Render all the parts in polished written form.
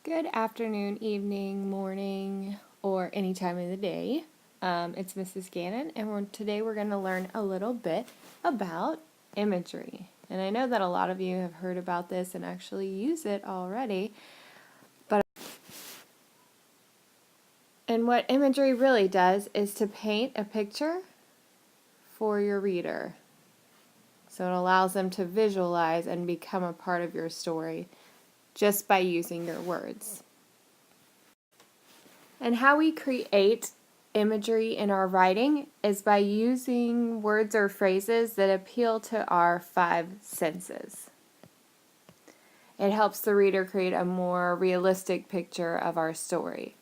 Good afternoon, evening, morning, or any time of the day. It's Mrs. Gannon, and today we're going to learn a little bit about imagery. And I know that a lot of you have heard about this and actually use it already. And what imagery really does is to paint a picture for your reader. So it allows them to visualize and become a part of your story just by using your words. And how we create imagery in our writing is by using words or phrases that appeal to our five senses. It helps the reader create a more realistic picture of our story.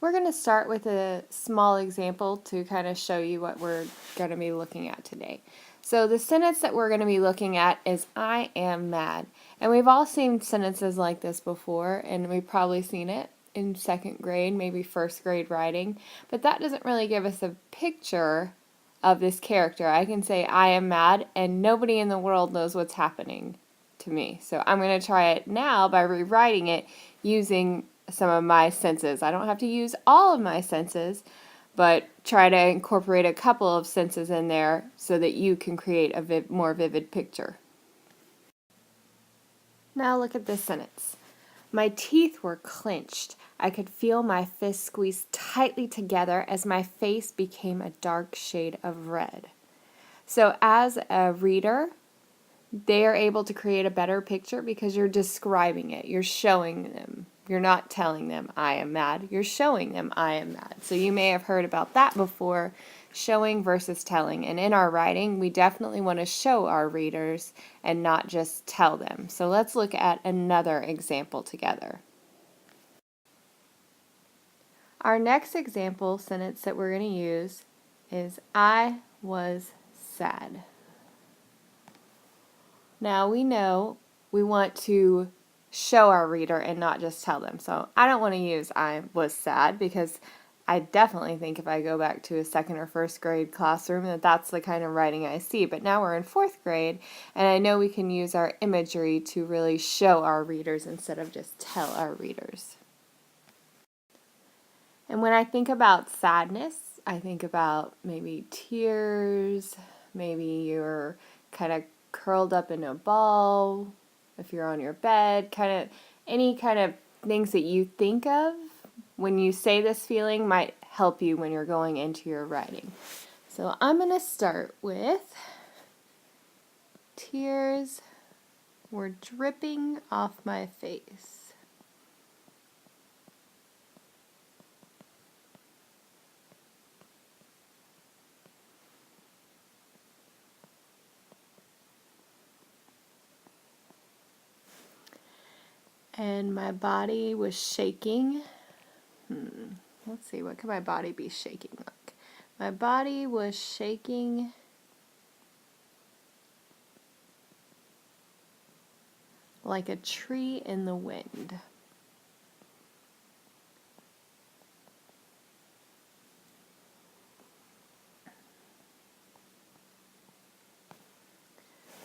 We're going to start with a small example to kind of show you what we're going to be looking at today. So the sentence that we're going to be looking at is, I am mad. And we've all seen sentences like this before, and we've probably seen it in second grade, maybe first grade writing, but that doesn't really give us a picture of this character. I can say, I am mad, and nobody in the world knows what's happening to me. So I'm going to try it now by rewriting it using some of my senses. I don't have to use all of my senses, but try to incorporate a couple of senses in there so that you can create a more vivid picture. Now look at this sentence. My teeth were clenched. I could feel my fists squeezed tightly together as my face became a dark shade of red. So as a reader, they are able to create a better picture because you're describing it. You're showing them. You're not telling them, I am mad. You're showing them, I am mad. So you may have heard about that before, showing versus telling. And in our writing, we definitely want to show our readers and not just tell them. So let's look at another example together. Our next example sentence that we're going to use is, I was sad. Now we know we want to show our reader and not just tell them. So I don't want to use I was sad because I definitely think if I go back to a second or first grade classroom that that's the kind of writing I see. But now we're in fourth grade and I know we can use our imagery to really show our readers instead of just tell our readers. And when I think about sadness, I think about maybe tears, maybe you're kind of curled up in a ball, if you're on your bed, kind of any kind of things that you think of when you say this feeling might help you when you're going into your writing. So I'm going to start with tears were dripping off my face. And my body was shaking. Let's see, what could my body be shaking like? My body was shaking like a tree in the wind.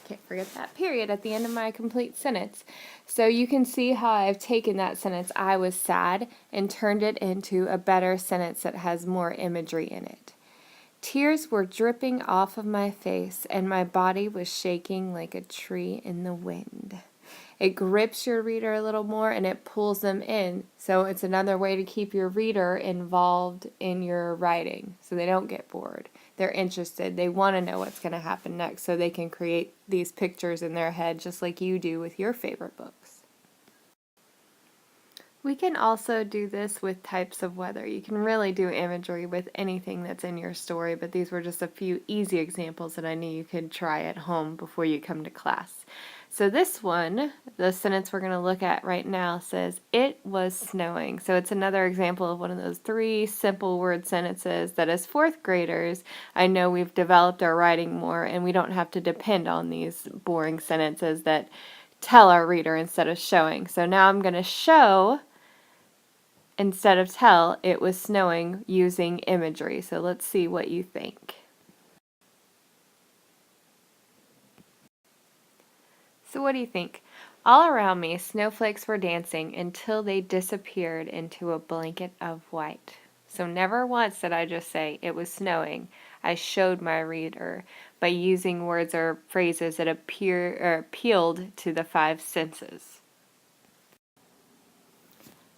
Can't forget that period at the end of my complete sentence. So you can see how I've taken that sentence, I was sad, and turned it into a better sentence that has more imagery in it. Tears were dripping off of my face, and my body was shaking like a tree in the wind. It grips your reader a little more and it pulls them in. So it's another way to keep your reader involved in your writing so they don't get bored. They're interested. They want to know what's going to happen next so they can create these pictures in their head just like you do with your favorite books. We can also do this with types of weather. You can really do imagery with anything that's in your story, but these were just a few easy examples that I knew you could try at home before you come to class. So this one, the sentence we're going to look at right now says, it was snowing. So it's another example of one of those three simple word sentences that as fourth graders, I know we've developed our writing more and we don't have to depend on these boring sentences that tell our reader instead of showing. So now I'm going to show instead of tell, it was snowing using imagery. So let's see what you think. So what do you think? All around me, snowflakes were dancing until they disappeared into a blanket of white. So never once did I just say it was snowing. I showed my reader by using words or phrases that appealed to the five senses.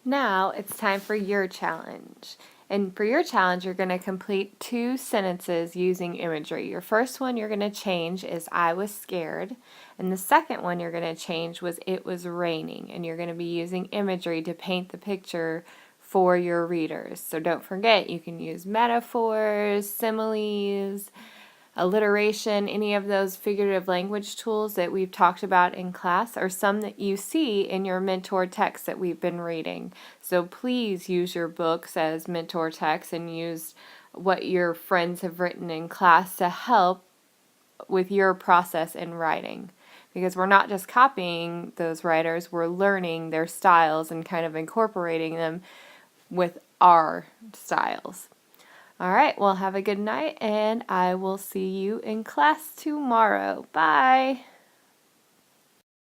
Now it's time for your challenge. And for your challenge, you're going to complete 2 sentences using imagery. Your first one you're going to change is I was scared. And the second one you're going to change was it was raining. And you're going to be using imagery to paint the picture for your readers. So don't forget, you can use metaphors, similes, alliteration, any of those figurative language tools that we've talked about in class are some that you see in your mentor text that we've been reading. So please use your books as mentor text and use what your friends have written in class to help with your process in writing. Because we're not just copying those writers, we're learning their styles and kind of incorporating them with our styles. All right, well, have a good night, and I will see you in class tomorrow. Bye.